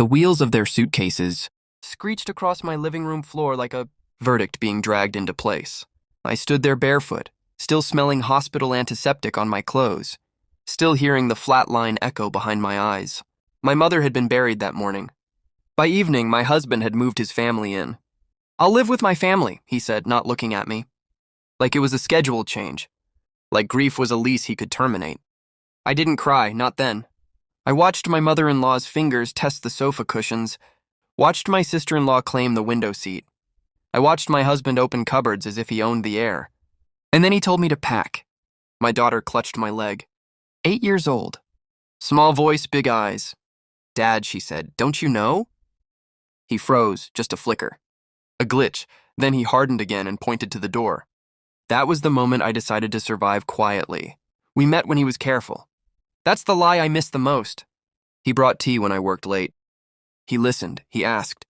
The wheels of their suitcases screeched across my living room floor like a verdict being dragged into place. I stood there barefoot, still smelling hospital antiseptic on my clothes, still hearing the flat line echo behind my eyes. My mother had been buried that morning. By evening, my husband had moved his family in. "I'll live with my family," he said, not looking at me. Like it was a schedule change. Like grief was a lease he could terminate. I didn't cry, not then. I watched my mother-in-law's fingers test the sofa cushions, watched my sister-in-law claim the window seat. I watched my husband open cupboards as if he owned the air. And then he told me to pack. My daughter clutched my leg. 8 years old. Small voice, big eyes. "Dad," she said, "don't you know?" He froze, just a flicker. A glitch, then he hardened again and pointed to the door. That was the moment I decided to survive quietly. We met when he was careful. That's the lie I missed the most. He brought tea when I worked late. He listened, he asked.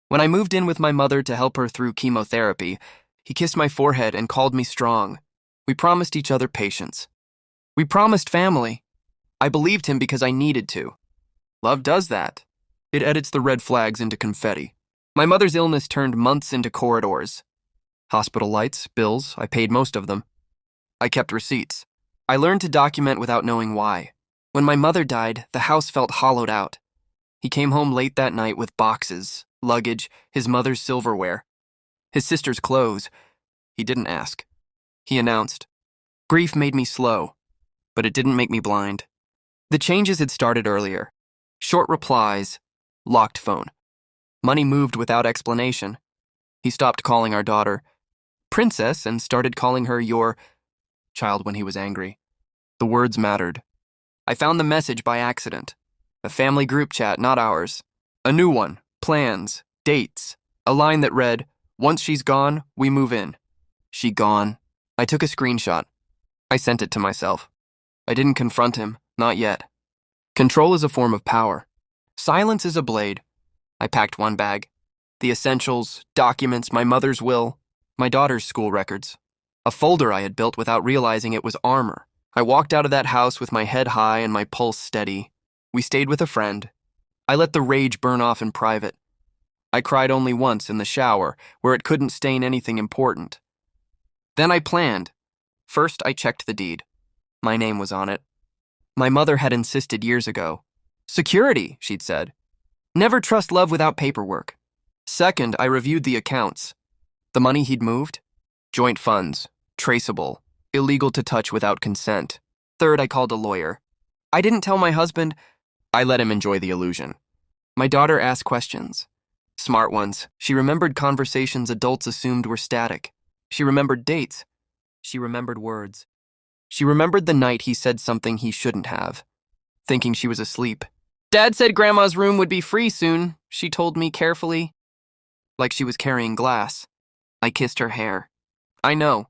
When I moved in with my mother to help her through chemotherapy, he kissed my forehead and called me strong. We promised each other patience. We promised family. I believed him because I needed to. Love does that. It edits the red flags into confetti. My mother's illness turned months into corridors. Hospital lights, bills, I paid most of them. I kept receipts. I learned to document without knowing why. When my mother died, the house felt hollowed out. He came home late that night with boxes, luggage, his mother's silverware, his sister's clothes. He didn't ask. He announced. Grief made me slow, but it didn't make me blind. The changes had started earlier. Short replies, locked phone. Money moved without explanation. He stopped calling our daughter Princess and started calling her your child when he was angry. The words mattered. I found the message by accident. A family group chat, not ours. A new one, plans, dates. A line that read, "Once she's gone, we move in." She gone. I took a screenshot. I sent it to myself. I didn't confront him, not yet. Control is a form of power. Silence is a blade. I packed one bag. The essentials, documents, my mother's will, my daughter's school records. A folder I had built without realizing it was armor. I walked out of that house with my head high and my pulse steady. We stayed with a friend. I let the rage burn off in private. I cried only once in the shower, where it couldn't stain anything important. Then I planned. First, I checked the deed. My name was on it. My mother had insisted years ago. Security, she'd said. Never trust love without paperwork. Second, I reviewed the accounts. The money he'd moved? Joint funds, traceable, illegal to touch without consent. Third, I called a lawyer. I didn't tell my husband. I let him enjoy the illusion. My daughter asked questions. Smart ones. She remembered conversations adults assumed were static. She remembered dates. She remembered words. She remembered the night he said something he shouldn't have, thinking she was asleep. Dad said Grandma's room would be free soon, she told me carefully, like she was carrying glass. I kissed her hair. I know.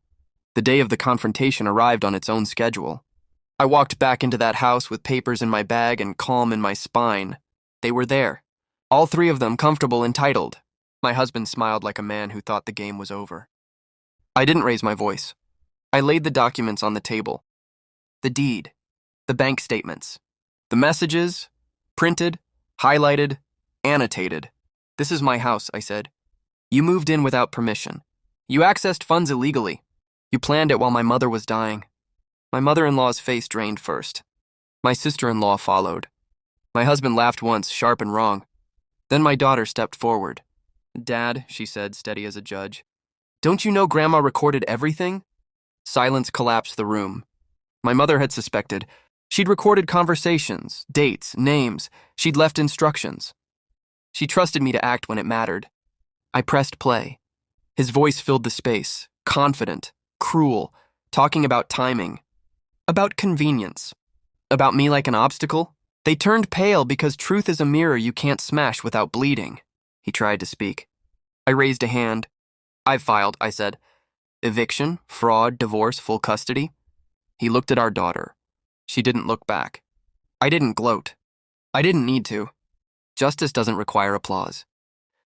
The day of the confrontation arrived on its own schedule. I walked back into that house with papers in my bag and calm in my spine. They were there. All three of them comfortable and titled. My husband smiled like a man who thought the game was over. I didn't raise my voice. I laid the documents on the table. The deed, the bank statements, the messages, printed, highlighted, annotated. This is my house, I said. You moved in without permission. You accessed funds illegally. You planned it while my mother was dying. My mother-in-law's face drained first. My sister-in-law followed. My husband laughed once, sharp and wrong. Then my daughter stepped forward. Dad, she said, steady as a judge. Don't you know Grandma recorded everything? Silence collapsed the room. My mother had suspected. She'd recorded conversations, dates, names. She'd left instructions. She trusted me to act when it mattered. I pressed play. His voice filled the space, confident, cruel, talking about timing, about convenience, about me like an obstacle. They turned pale because truth is a mirror you can't smash without bleeding. He tried to speak. I raised a hand. I've filed, I said. Eviction, fraud, divorce, full custody. He looked at our daughter. She didn't look back. I didn't gloat. I didn't need to. Justice doesn't require applause.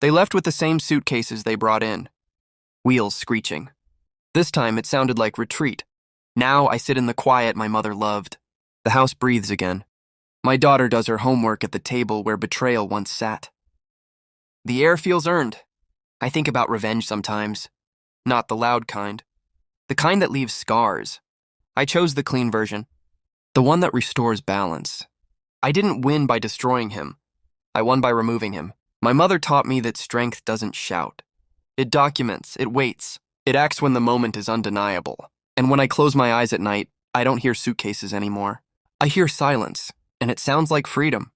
They left with the same suitcases they brought in. Wheels screeching. This time it sounded like retreat. Now I sit in the quiet my mother loved. The house breathes again. My daughter does her homework at the table where betrayal once sat. The air feels earned. I think about revenge sometimes. Not the loud kind. The kind that leaves scars. I chose the clean version. The one that restores balance. I didn't win by destroying him. I won by removing him. My mother taught me that strength doesn't shout. It documents, it waits, it acts when the moment is undeniable. And when I close my eyes at night, I don't hear suitcases anymore. I hear silence, and it sounds like freedom.